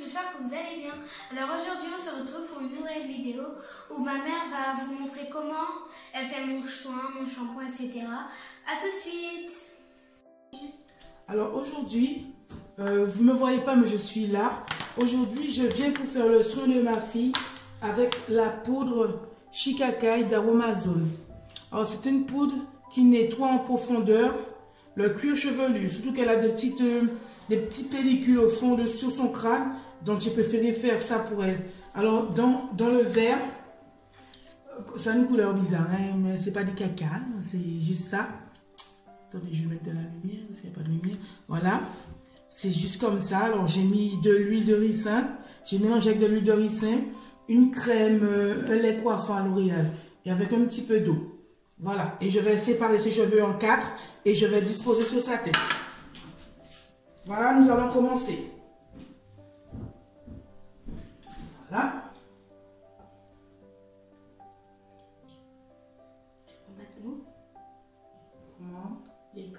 j'espère que vous allez bien. Alors aujourd'hui on se retrouve pour une nouvelle vidéo où ma mère va vous montrer comment elle fait mon soin, mon shampoing, etc. A tout de suite. Alors aujourd'hui, vous ne me voyez pas mais je suis là. Aujourd'hui je viens pour faire le soin de ma fille avec la poudre Shikakai d'Aromazone. Alors c'est une poudre qui nettoie en profondeur le cuir chevelu, surtout qu'elle a des petites pellicules au fond sur son crâne, donc j'ai préféré faire ça pour elle. Alors dans le verre, ça a une couleur bizarre, hein, mais c'est pas du caca, c'est juste ça. Attendez, je vais mettre de la lumière parce qu'il n'y a pas de lumière. Voilà, c'est juste comme ça. Alors j'ai mis de l'huile de ricin, j'ai mélangé avec de l'huile de ricin, une crème, un lait coiffant à L'Oréal et avec un petit peu d'eau. Voilà, et je vais séparer ses cheveux en 4 et je vais disposer sur sa tête. Voilà, nous allons commencer. Voilà. Maintenant, Comment? les gants.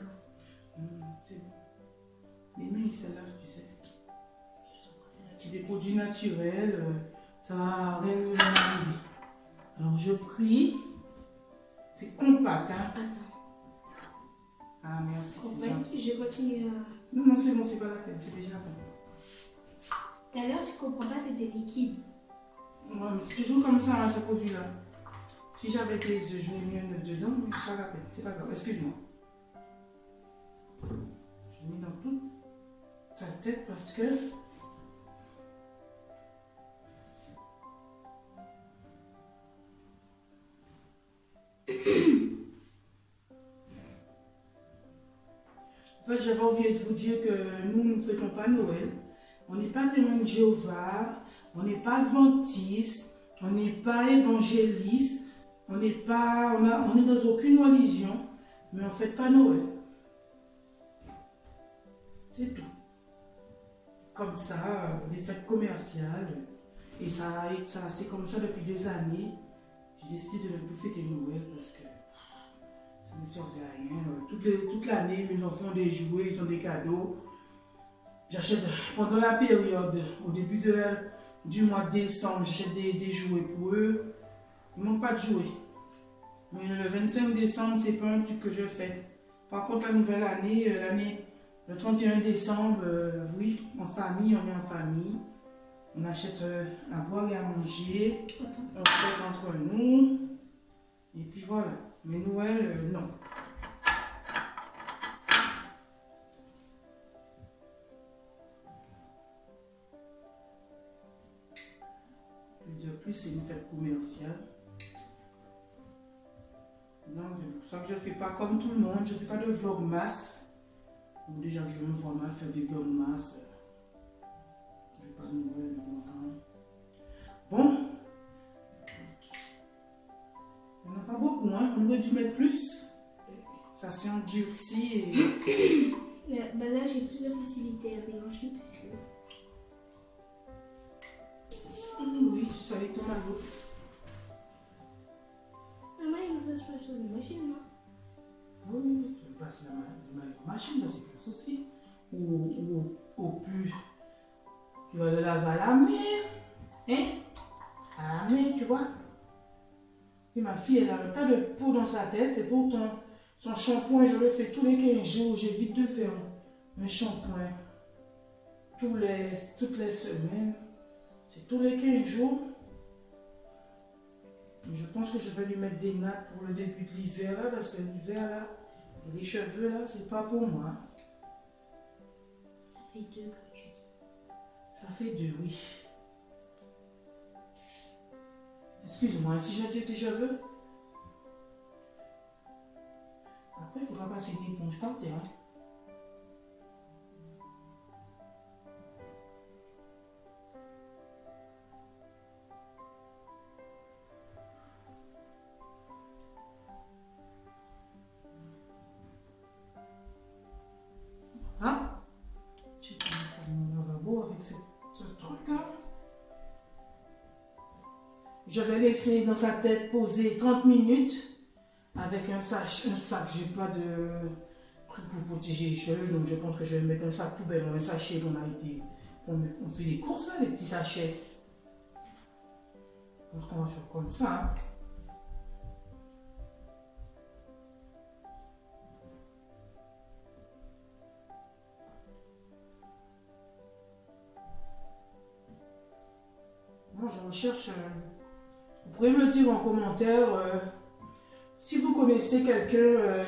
C'est bon. Les mains, ils se lavent, tu sais. C'est des produits naturels, ça va rien nous arriver. Alors, je prie. C'est compact, hein? Attends. Ah, merci. Je continue à... Non, non, c'est bon, c'est pas la peine, c'est déjà bon. Tout à l'heure, je comprends pas, c'était liquide. Ouais, mais c'est toujours comme ça, hein, ce produit-là. Si j'avais des œufs, j'aurais mis un œuf dedans, mais c'est pas la peine, c'est pas grave. Excuse-moi. Je mets dans toute ta tête parce que... En fait, j'avais envie de vous dire que nous ne fêtons pas Noël. On n'est pas témoin de Jéhovah, on n'est pas adventiste, on n'est pas évangéliste, on est dans aucune religion, mais on ne fête pas Noël. C'est tout. Comme ça, des fêtes commerciales, et ça c'est comme ça depuis des années. J'ai décidé de ne plus fêter Noël parce que ça ne servait à rien. Toute l'année, mes enfants ont des jouets, ils ont des cadeaux. J'achète pendant la période, au début du mois de décembre, j'achète des jouets pour eux. Ils ne manquent pas de jouets. Mais le 25 décembre, c'est pas un truc que je fête. Par contre, la nouvelle année, le 31 décembre, oui, en famille, on est en famille. On achète à boire et à manger. On fête entre nous. Et puis voilà. Mais Noël, non. De plus, c'est une fête commerciale. Non, c'est pour ça que je ne fais pas comme tout le monde. Je ne fais pas de vlogmas. Bon, déjà que je me vois mal faire des vlogmas. Je n'ai pas de Noël, non. Bon. Il n'y en a pas beaucoup, hein. On aurait dû mettre plus. Ça s'est endurci et... Bah là, j'ai plus de facilité à mélanger puisque... Oui, tu savais ton maillot. Maman, il nous a sur la machine, non? Oui, tu passes la machine, là, c'est plus aussi. Ou plus. Tu vas le laver à la main. Hein? À la main, tu vois? Et ma fille, elle a un tas de peau dans sa tête et pourtant, son shampoing, je le fais tous les 15 jours. J'évite de faire un shampoing toutes les semaines. C'est tous les 15 jours. Et je pense que je vais lui mettre des nappes pour le début de l'hiver là, parce que l'hiver là, et les cheveux là, c'est pas pour moi. Ça fait 2 comme tu dis. Ça fait 2, oui. Excuse-moi, si j'ai tes cheveux. Après, il faudra passer une éponge par terre. Hein. Hein? J'ai commencé à mon lavabo avec ce truc-là. Je vais laisser dans sa tête poser 30 minutes avec un sac. J'ai pas de truc pour protéger les cheveux, donc je pense que je vais mettre un sac poubelle ou un sachet qu'on a été on fait des courses, là, les petits sachets. Je pense qu'on va faire comme ça. Hein. Moi, je recherche... vous pourrez me dire en commentaire si vous connaissez quelqu'un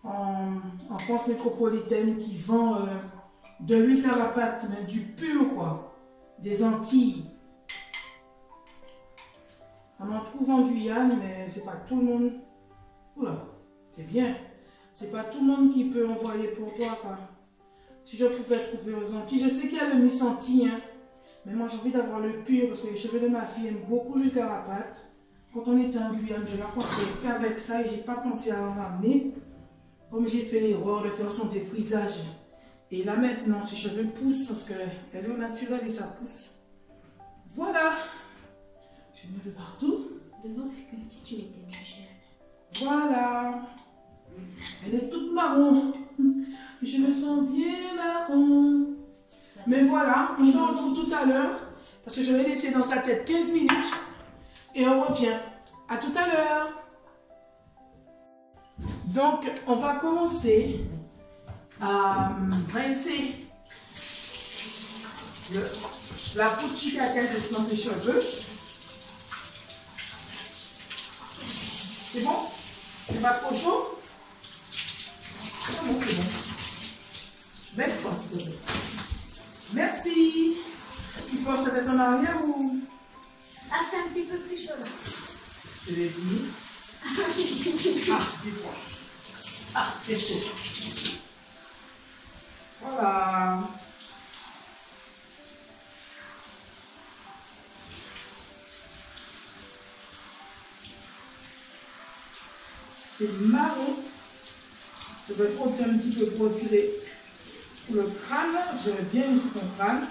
en France métropolitaine qui vend de l'huile carapate, mais du pur, quoi. Des Antilles. On en trouve en Guyane, mais c'est pas tout le monde. Oula, c'est bien. C'est pas tout le monde qui peut envoyer pour toi, quoi. Si je pouvais trouver aux Antilles, je sais qu'il y a le Miss Antilles, hein. Mais moi, j'ai envie d'avoir le pur parce que les cheveux de ma fille aiment beaucoup l'huile carapate. Quand on était en Guyane, je la pensais qu'avec ça et j'ai pas pensé à en ramener. Comme j'ai fait l'erreur de faire son défrisage. Et là maintenant, ses cheveux poussent parce qu'elle est au naturel et ça pousse. Voilà. Je mets de partout. Devant, c'est comme si tu mettais du gel. Voilà. Elle est toute marron. Ses cheveux sont bien marrons. Mais voilà, on se retrouve tout à l'heure parce que je vais laisser dans sa tête 15 minutes et on revient. À tout à l'heure. Donc, on va commencer à rincer la poudre Chicaca dans ses cheveux. C'est bon? C'est pas trop chaud? C'est bon, c'est bon. Baisse-toi, s'il te plaît. Merci. Tu penses peut-être en arrière ou... Ah, c'est un petit peu plus chaud là. Je l'ai dit. Ah, dis-moi. Ah, c'est chaud. Voilà. C'est marron. Je vais frotter un petit peu pour tirer le crâne. Je vais bien sur ton crâne.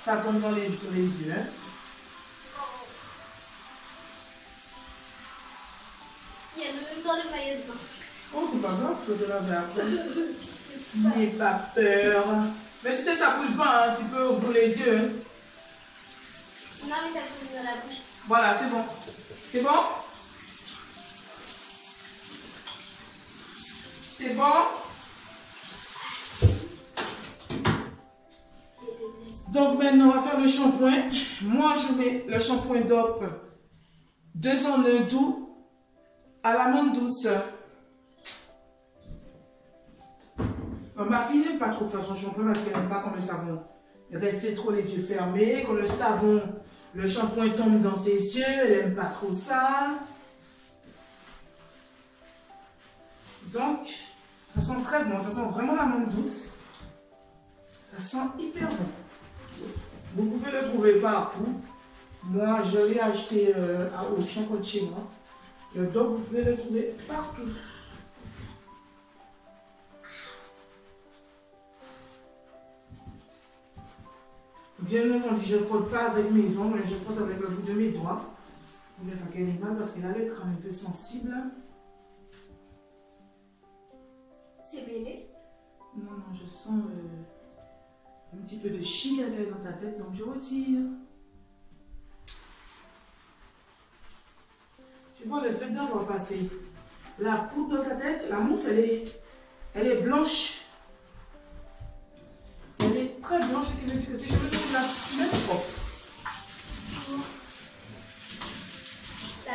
Ça tombe sur les yeux. Hein. Il y en a même dans le maillot de bain. Oh, c'est pas grave, je peux te laver après. N'aie pas peur. Mais tu sais, ça bouge pas, hein. Tu peux ouvrir les yeux. Hein. Non, mais ça bouge dans la bouche. Voilà, c'est bon. C'est bon? C'est bon? Donc maintenant, on va faire le shampoing. Moi, je mets le shampoing DOP 2 en 1 doux à l'amande douce. Bon, ma fille n'aime pas trop faire son shampoing parce qu'elle n'aime pas quand le savon reste trop les yeux fermés. Quand le savon, le shampoing tombe dans ses yeux, elle n'aime pas trop ça. Donc, ça sent très bon. Ça sent vraiment l'amande douce. Ça sent hyper bon. Vous pouvez le trouver partout. Moi, je l'ai acheté au shampoing de chez moi. Donc, vous pouvez le trouver partout. Bien entendu, je ne frotte pas avec mes ongles, je frotte avec le bout de mes doigts. Vous ne voulez pas qu'elle ait mal parce qu'elle a le crâne un peu sensible. C'est mêlé? Non, non, je sens un petit peu de chiacaille dans ta tête, donc je retire. Tu vois, le fait d'avoir passé la poudre dans ta tête, la mousse, elle est blanche. Elle est très blanche, ce qui veut dire que tes cheveux sont la même propre.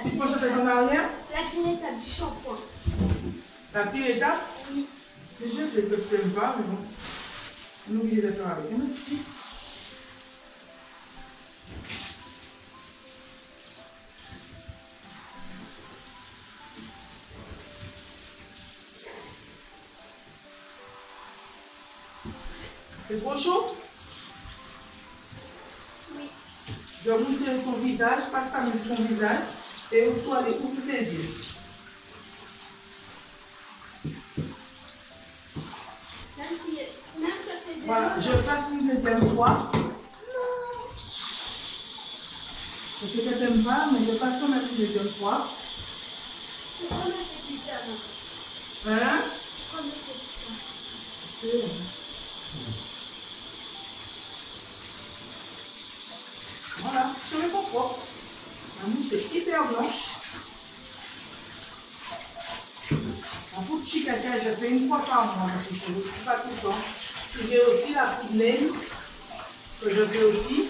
Tu penches à ta en arrière? La pire étape du shampoing. La pire étape? Oui. Je sais que tu n'aimes pas, mais bon. On est obligé de faire avec un petit. C'est trop chaud? Oui. Je vais montrer ton visage, passe ta main sur ton visage et ouvre-toi les yeux. Même ça fait Voilà, je passe une deuxième fois. Non. Je sais que tu n'aimes pas, mais je passe quand même une deuxième fois. Pourquoi on a fait tout ça? Hein? Pourquoi on a fait tout ça? Voilà, les cheveux sont propres. La mousse est hyper blanche. La poudre Chicaca, je fais une fois par mois dans ces cheveux, pas tout le temps. J'ai aussi la poudre laine que je fais aussi.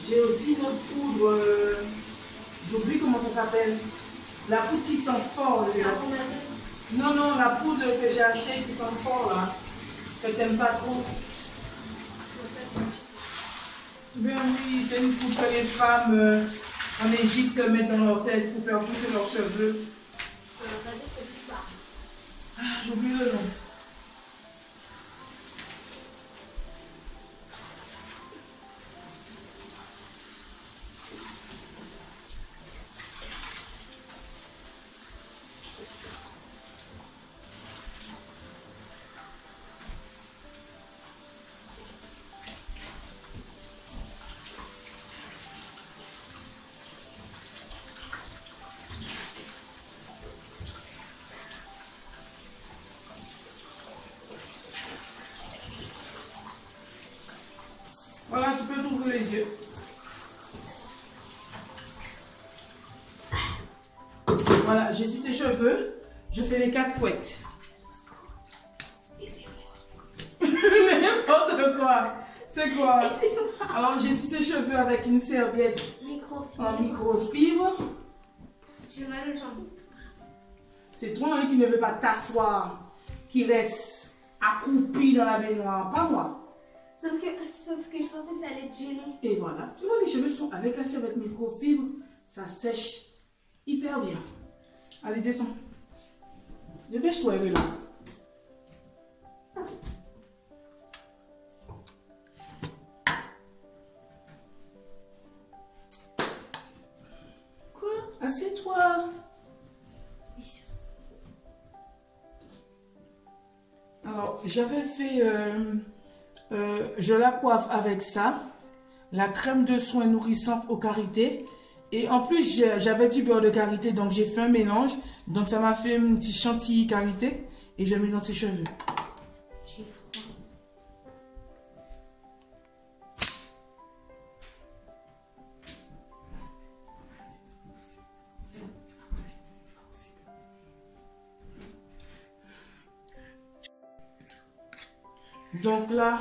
J'ai aussi une autre poudre, j'oublie comment ça s'appelle. La poudre qui sent fort. Non, non, la poudre que j'ai achetée qui sent fort là, que t'aimes pas trop. Ben oui, c'est une poudre que les femmes en Égypte mettent dans leur tête pour faire pousser leurs cheveux. Ah, j'oublie le nom. Voilà, tu peux t'ouvrir les yeux. Voilà, j'ai tes cheveux. Je fais les 4 couettes. N'importe quoi. C'est quoi? Alors, j'essuie ses cheveux avec une serviette en microfibre. J'ai mal aux jambes. C'est toi hein, qui ne veux pas t'asseoir, qui reste accroupi dans la baignoire, pas moi. Sauf que je pensais que ça allait être gênant. Et voilà, tu vois, les cheveux sont avec la serviette microfibre, ça sèche hyper bien. Allez, descends. Dépêche-toi, elle est là. Quoi? Assieds-toi. Oui. Alors, j'avais fait, je la coiffe avec ça, la crème de soin nourrissante au karité. Et en plus, j'avais du beurre de karité, donc j'ai fait un mélange. Donc ça m'a fait un petit chantilly karité et je le mets dans ses cheveux. J'ai froid. Donc là,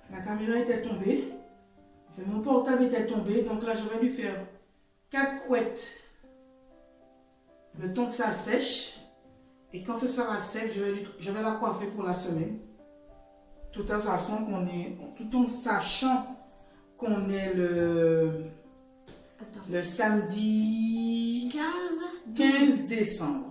la caméra était tombée. Mon portable était tombé. Donc là, je vais lui faire 4 couettes. Le temps que ça sèche. Et quand ce sera sec, je vais la coiffer pour la semaine. De toute façon, tout en sachant qu'on est le samedi 15 décembre.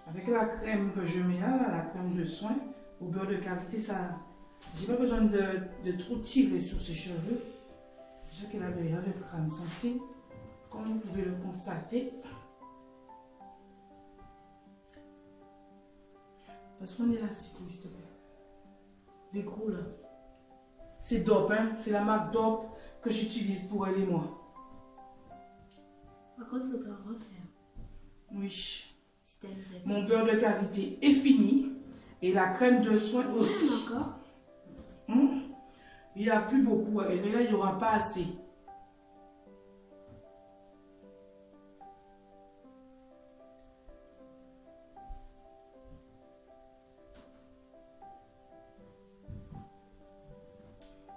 Avec la crème que je mets là, la crème de soin, au beurre de karité, ça, j'ai pas besoin de trop tirer sur ses cheveux. Déjà qu'elle a déjà le crâne sensible, comme vous pouvez le constater. Passe-moi un élastique, s'il te plaît. Les gros là. C'est DOP, hein? C'est la marque DOP que j'utilise pour elle et moi. Par contre, il faudra refaire. Oui. Si mon beurre de karité est fini. Et la crème de soin aussi. Encore. Il n'y a plus beaucoup. Et là, il n'y aura pas assez.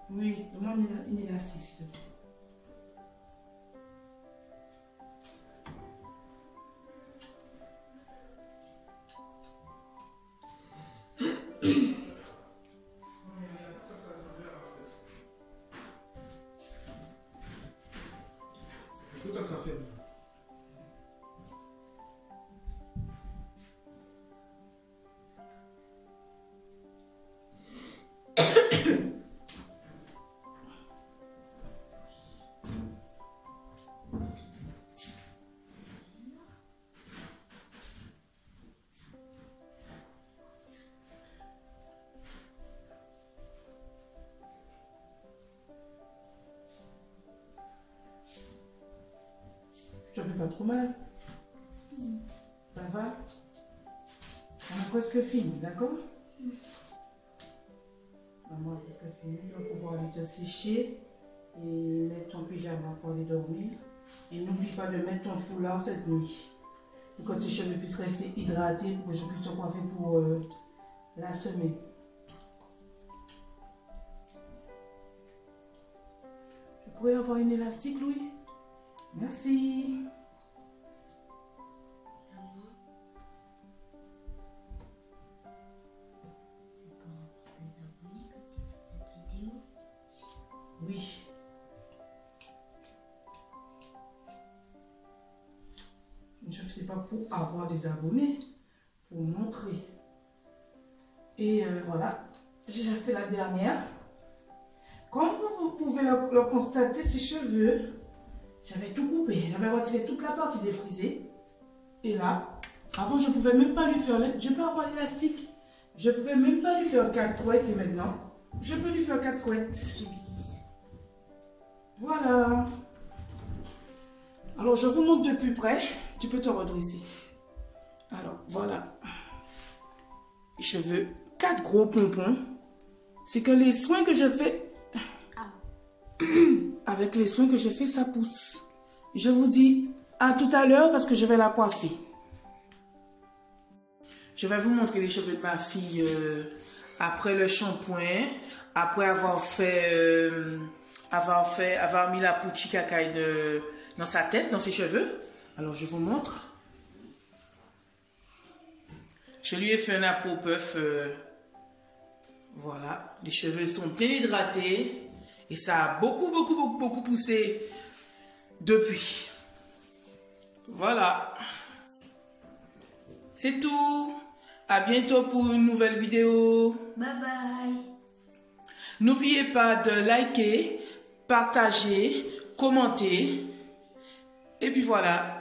Oui, demande une élastique, s'il te plaît. Tout à ça fait. trop mal. Ça va? On a presque fini, d'accord? On a presque fini. On va pouvoir aller te sécher et mettre ton pyjama pour aller dormir. Et n'oublie pas de mettre ton foulard cette nuit. Pour que tes cheveux puissent rester hydratés, pour que je puisse te coiffer pour la semaine. Je pourrais avoir une élastique, Louis? Merci. Oui. Je ne sais pas pour avoir des abonnés, pour montrer. Et voilà, j'ai fait la dernière. Comme vous pouvez le constater, ses cheveux, j'avais tout coupé. J'avais retiré toute la partie défrisée. Et là, avant, je ne pouvais même pas lui faire, je peux avoir l'élastique. Je ne pouvais même pas lui faire 4 couettes et maintenant, je peux lui faire 4 couettes. Voilà. Alors, je vous montre de plus près. Tu peux te redresser. Alors, voilà. Les cheveux, 4 gros pompons. C'est que les soins que je fais, avec les soins que je fais, ça pousse. Je vous dis à tout à l'heure parce que je vais la coiffer. Je vais vous montrer les cheveux de ma fille après le shampoing, après avoir mis la poudre Shikakai dans sa tête, dans ses cheveux. Alors, je vous montre. Je lui ai fait un apro-puff. Voilà. Les cheveux sont bien hydratés. Et ça a beaucoup poussé depuis. Voilà. C'est tout. À bientôt pour une nouvelle vidéo. Bye bye. N'oubliez pas de liker, partager, commenter. Et puis voilà.